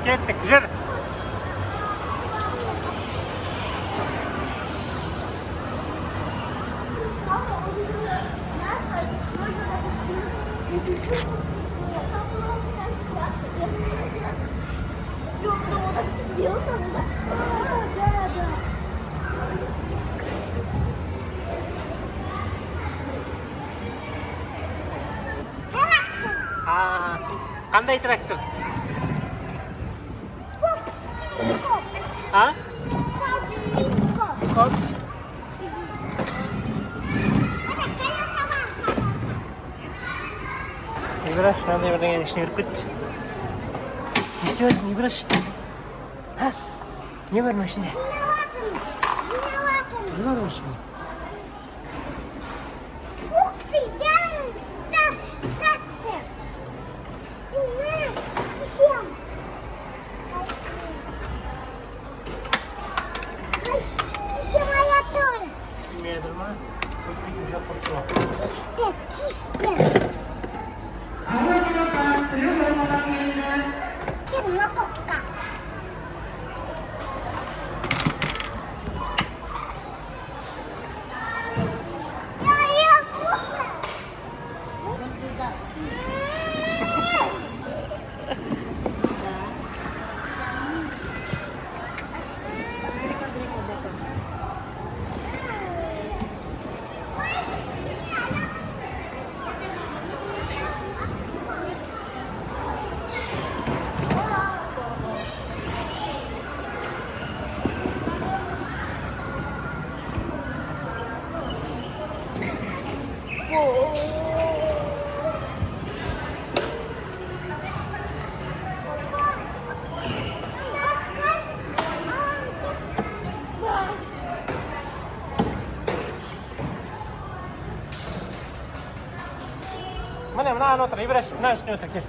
Kettik, yürü. Qanday traktor? Ha? Koç. İbraş, ben de buradan gelişini yürüt. Ne istiyorsun İbraş? Ha? Ne var mı şimdi? Ne var mı şimdi? Mana otur İbraş, mana üstüne otur gel.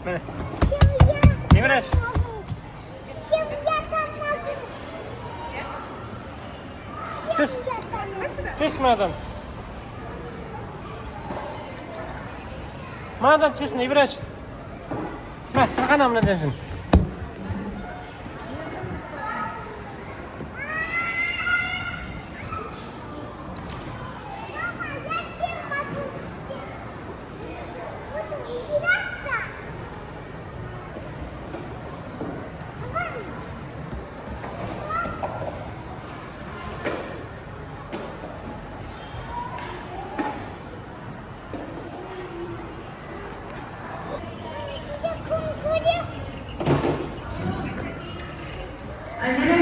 Mana. İbraş. Tüs. Tüs manadan. Manadan tüsün İbraş. Ma, sırgana manadan tüsün.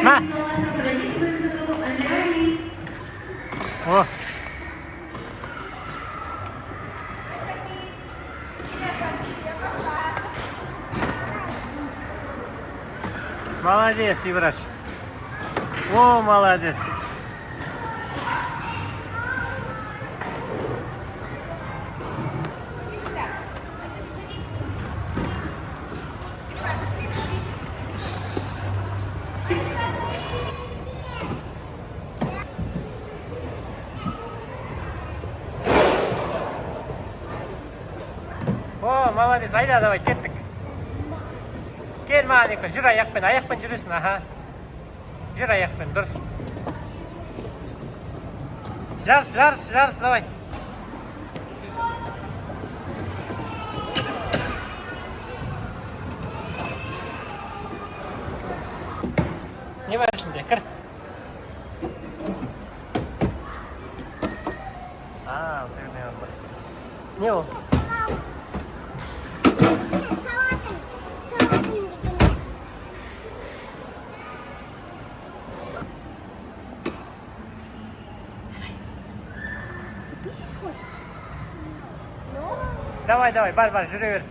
Ma. Oh. Молодец, Ибрач. О, молодец. О, молодец. Айда, давай, кеттік. Кел маленький, жүр аяқпен жүресің, аха. Жүр аяқпен, дұрыс. Жарыс, давай. Не бар ішінде, кір. Не ол? Писать хочешь? Давай, бар, жүре бер.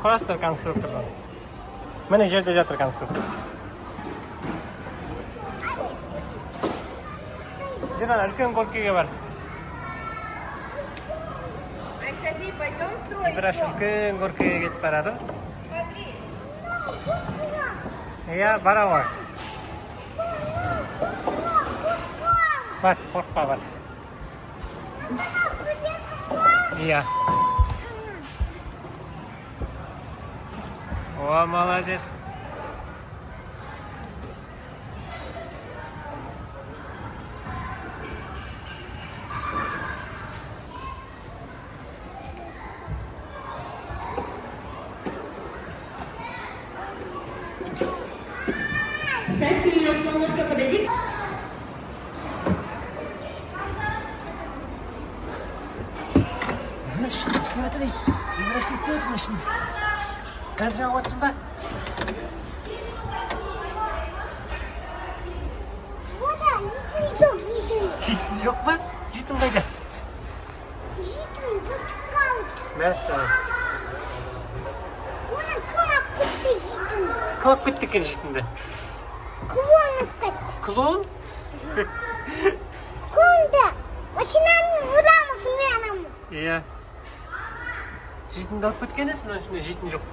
Көресіздер конструкторды. Міне жерде жатыр конструктор. Жүр ана үлкен горкеге бар. Ибраш үлкен горкеге кетіп барады. Иә, бара ғой. Бар, қорықпа бар. Иә. О, молодец. Şimdi istirahat edeyim. Üniversite istirahat edeyim şimdi. Gaz жағып жатсың ба? Ода, житін жоқ, житін. Житін жоқ па? Житін қайда? Житін бұтып қалды. Мәссаған. Оны кім алып кетті житін? Кім алып кетті екен житінді? Клон алып кетті. Клоун? Клонды. Машинаның ұдамысын мен анамын. Иә. Житінді алып кеткен есі, мына ішінде житін жоқ.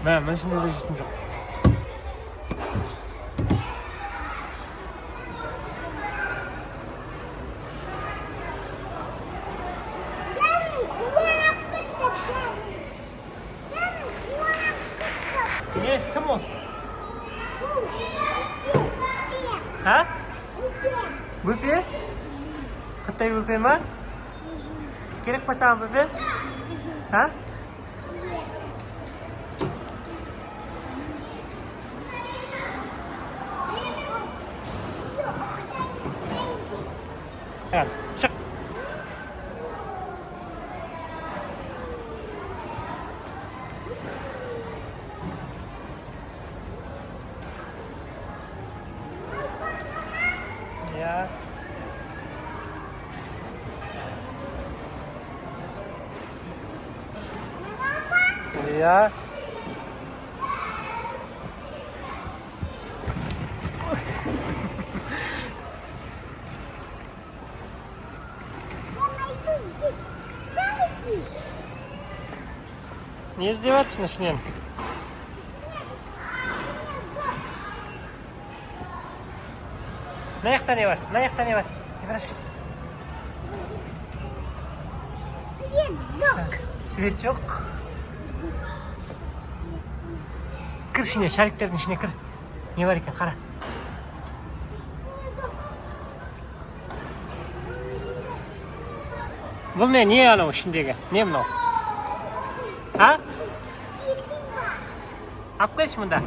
Mən içində də jitім жоқ. Ne? Kim o? Ha? Böpe? Қытай бөпе ма? Керек па саған бөпе? Ha? Çık. Ya. Ya. Не издеваться начнем. На яқта не бар? На яқта не бар? Ибраш. Свет жоқ. Свет жоқ. Кір ішіне, шариктердің ішіне кір. Не бар екен, қара. Бұл не анау ішіндегі? Не мынау? А? Алып келші мұнда.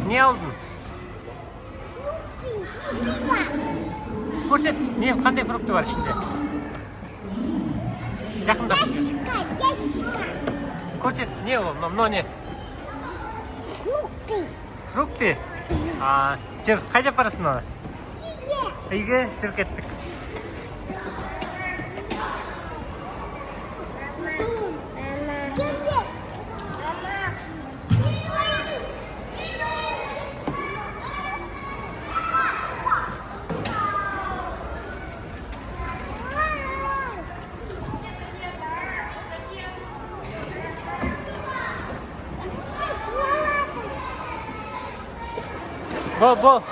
Не алдың? Көрсет, не, қандай фрукты бар ішінде? Жақында. Ящика. Көрсет, не ол, мынау не? Фрукты. Фрукты? Жүр, қайда апарасың оны? Үйге. Үйге жүр кеттік. Бол.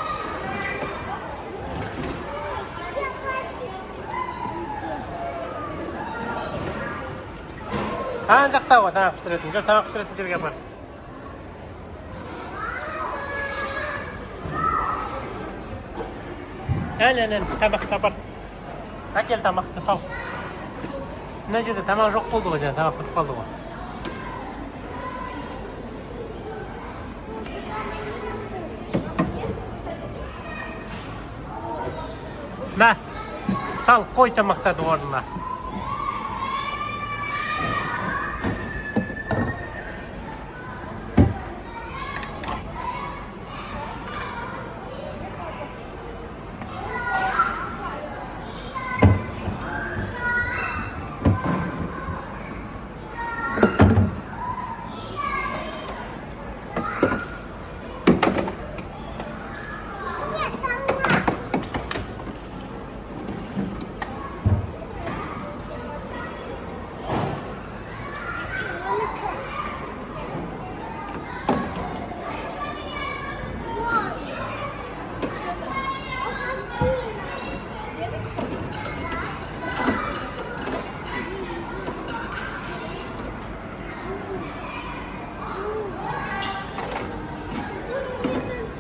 ана жақта ғой тамақ пісіретін. Жүр, тамақ пісіретін жерге бар. Әне, тамақта бар. Әкел тамақты сал. Мына жерде тамақ жоқ болды ғой, жаңа тамақ бітіп қалды ғой. Мә, сал, қой тамақтарды орнына. Ішіне салма. Оныкі. Ой.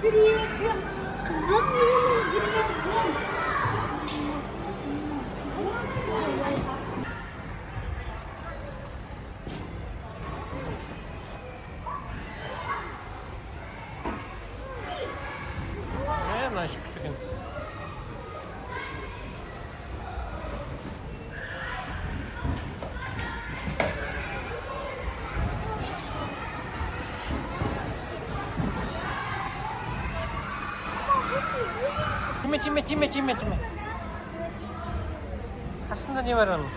Апасина. Kızım benim zirvem. Мына күткен. Тиме. Астында не бар оның?